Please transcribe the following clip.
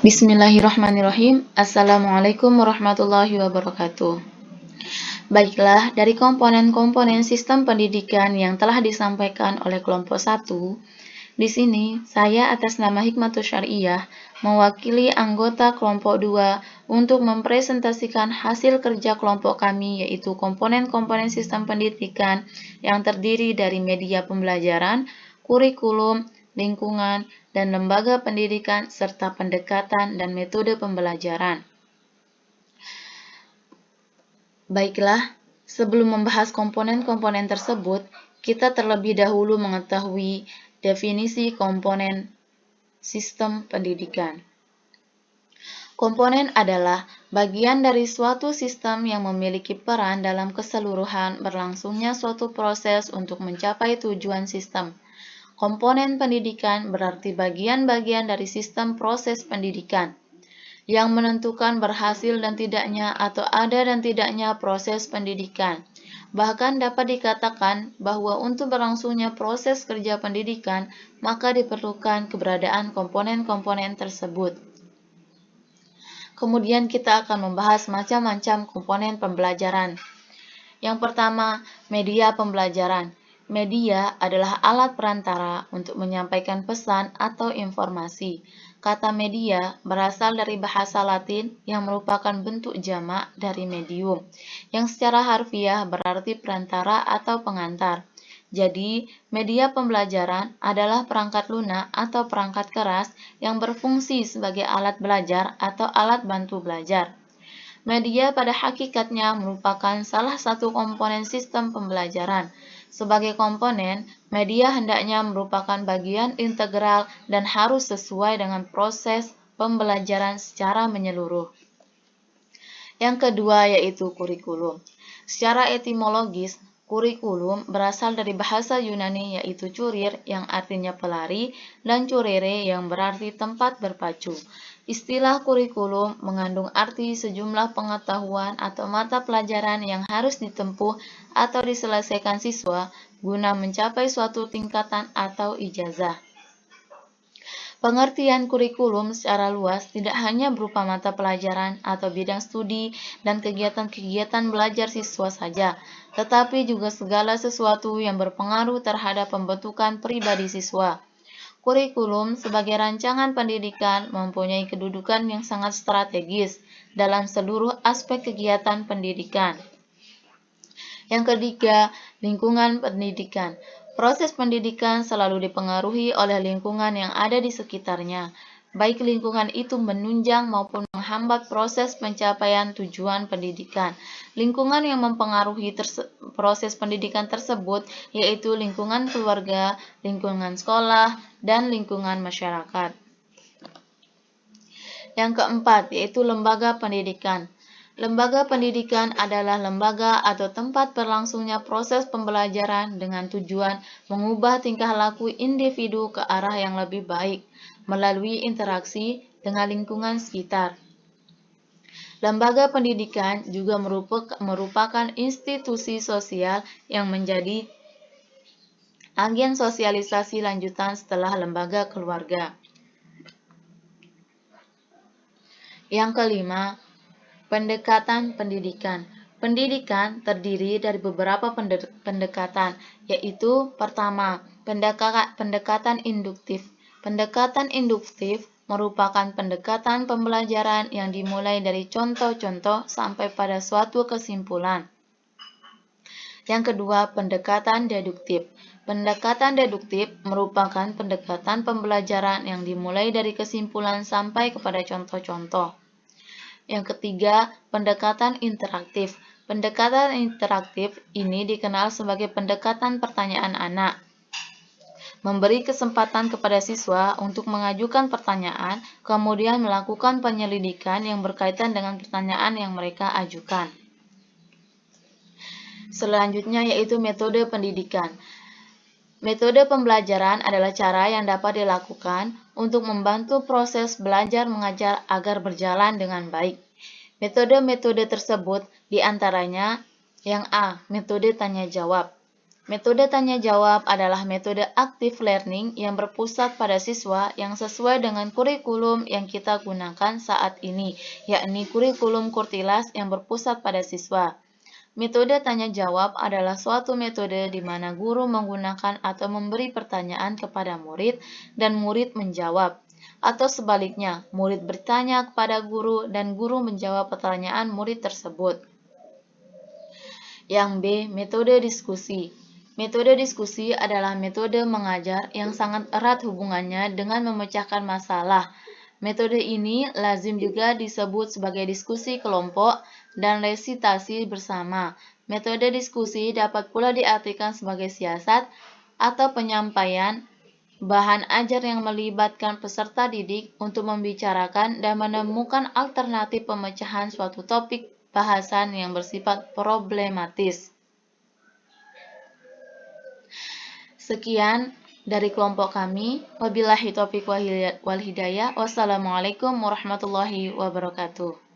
Bismillahirrahmanirrahim. Assalamualaikum warahmatullahi wabarakatuh. Baiklah, dari komponen-komponen sistem pendidikan yang telah disampaikan oleh kelompok 1, di sini saya atas nama Hikmatus Syariah mewakili anggota kelompok 2 untuk mempresentasikan hasil kerja kelompok kami, yaitu komponen-komponen sistem pendidikan yang terdiri dari media pembelajaran, kurikulum, lingkungan, dan lembaga pendidikan, serta pendekatan dan metode pembelajaran. Baiklah, sebelum membahas komponen-komponen tersebut, kita terlebih dahulu mengetahui definisi komponen sistem pendidikan. Komponen adalah bagian dari suatu sistem yang memiliki peran dalam keseluruhan berlangsungnya suatu proses untuk mencapai tujuan sistem. Komponen pendidikan berarti bagian-bagian dari sistem proses pendidikan yang menentukan berhasil dan tidaknya atau ada dan tidaknya proses pendidikan. Bahkan dapat dikatakan bahwa untuk berlangsungnya proses kerja pendidikan, maka diperlukan keberadaan komponen-komponen tersebut. Kemudian kita akan membahas macam-macam komponen pembelajaran. Yang pertama, media pembelajaran. Media adalah alat perantara untuk menyampaikan pesan atau informasi. Kata media berasal dari bahasa Latin yang merupakan bentuk jamak dari medium, yang secara harfiah berarti perantara atau pengantar. Jadi, media pembelajaran adalah perangkat lunak atau perangkat keras yang berfungsi sebagai alat belajar atau alat bantu belajar. Media pada hakikatnya merupakan salah satu komponen sistem pembelajaran. Sebagai komponen, media hendaknya merupakan bagian integral dan harus sesuai dengan proses pembelajaran secara menyeluruh. Yang kedua yaitu kurikulum. Secara etimologis, kurikulum berasal dari bahasa Yunani yaitu curir yang artinya pelari dan curere yang berarti tempat berpacu. Istilah kurikulum mengandung arti sejumlah pengetahuan atau mata pelajaran yang harus ditempuh atau diselesaikan siswa guna mencapai suatu tingkatan atau ijazah. Pengertian kurikulum secara luas tidak hanya berupa mata pelajaran atau bidang studi dan kegiatan-kegiatan belajar siswa saja, tetapi juga segala sesuatu yang berpengaruh terhadap pembentukan pribadi siswa. Kurikulum sebagai rancangan pendidikan mempunyai kedudukan yang sangat strategis dalam seluruh aspek kegiatan pendidikan. Yang ketiga, lingkungan pendidikan. Proses pendidikan selalu dipengaruhi oleh lingkungan yang ada di sekitarnya, baik lingkungan itu menunjang maupun menghambat proses pencapaian tujuan pendidikan. Lingkungan yang mempengaruhi proses pendidikan tersebut yaitu lingkungan keluarga, lingkungan sekolah, dan lingkungan masyarakat. Yang keempat yaitu lembaga pendidikan. Lembaga pendidikan adalah lembaga atau tempat berlangsungnya proses pembelajaran dengan tujuan mengubah tingkah laku individu ke arah yang lebih baik melalui interaksi dengan lingkungan sekitar. Lembaga pendidikan juga merupakan institusi sosial yang menjadi agen sosialisasi lanjutan setelah lembaga keluarga. Yang kelima, pendekatan pendidikan. Pendidikan terdiri dari beberapa pendekatan, yaitu pertama, pendekatan induktif. Pendekatan induktif merupakan pendekatan pembelajaran yang dimulai dari contoh-contoh sampai pada suatu kesimpulan. Yang kedua, pendekatan deduktif. Pendekatan deduktif merupakan pendekatan pembelajaran yang dimulai dari kesimpulan sampai kepada contoh-contoh. Yang ketiga, pendekatan interaktif. Pendekatan interaktif ini dikenal sebagai pendekatan pertanyaan anak. Memberi kesempatan kepada siswa untuk mengajukan pertanyaan, kemudian melakukan penyelidikan yang berkaitan dengan pertanyaan yang mereka ajukan. Selanjutnya yaitu metode pendidikan. Metode pembelajaran adalah cara yang dapat dilakukan untuk membantu proses belajar mengajar agar berjalan dengan baik. Metode-metode tersebut diantaranya yang A. Metode tanya jawab. Metode tanya jawab adalah metode active learning yang berpusat pada siswa yang sesuai dengan kurikulum yang kita gunakan saat ini, yakni kurikulum Kurtilas yang berpusat pada siswa. Metode tanya jawab adalah suatu metode di mana guru menggunakan atau memberi pertanyaan kepada murid dan murid menjawab. Atau sebaliknya, murid bertanya kepada guru dan guru menjawab pertanyaan murid tersebut. Yang B. Metode diskusi. Metode diskusi adalah metode mengajar yang sangat erat hubungannya dengan memecahkan masalah. Metode ini lazim juga disebut sebagai diskusi kelompok dan resitasi bersama. Metode diskusi dapat pula diartikan sebagai siasat atau penyampaian bahan ajar yang melibatkan peserta didik untuk membicarakan dan menemukan alternatif pemecahan suatu topik bahasan yang bersifat problematis. Sekian dari kelompok kami. Wabillahi taufiq wal hidayah. Wassalamualaikum warahmatullahi wabarakatuh.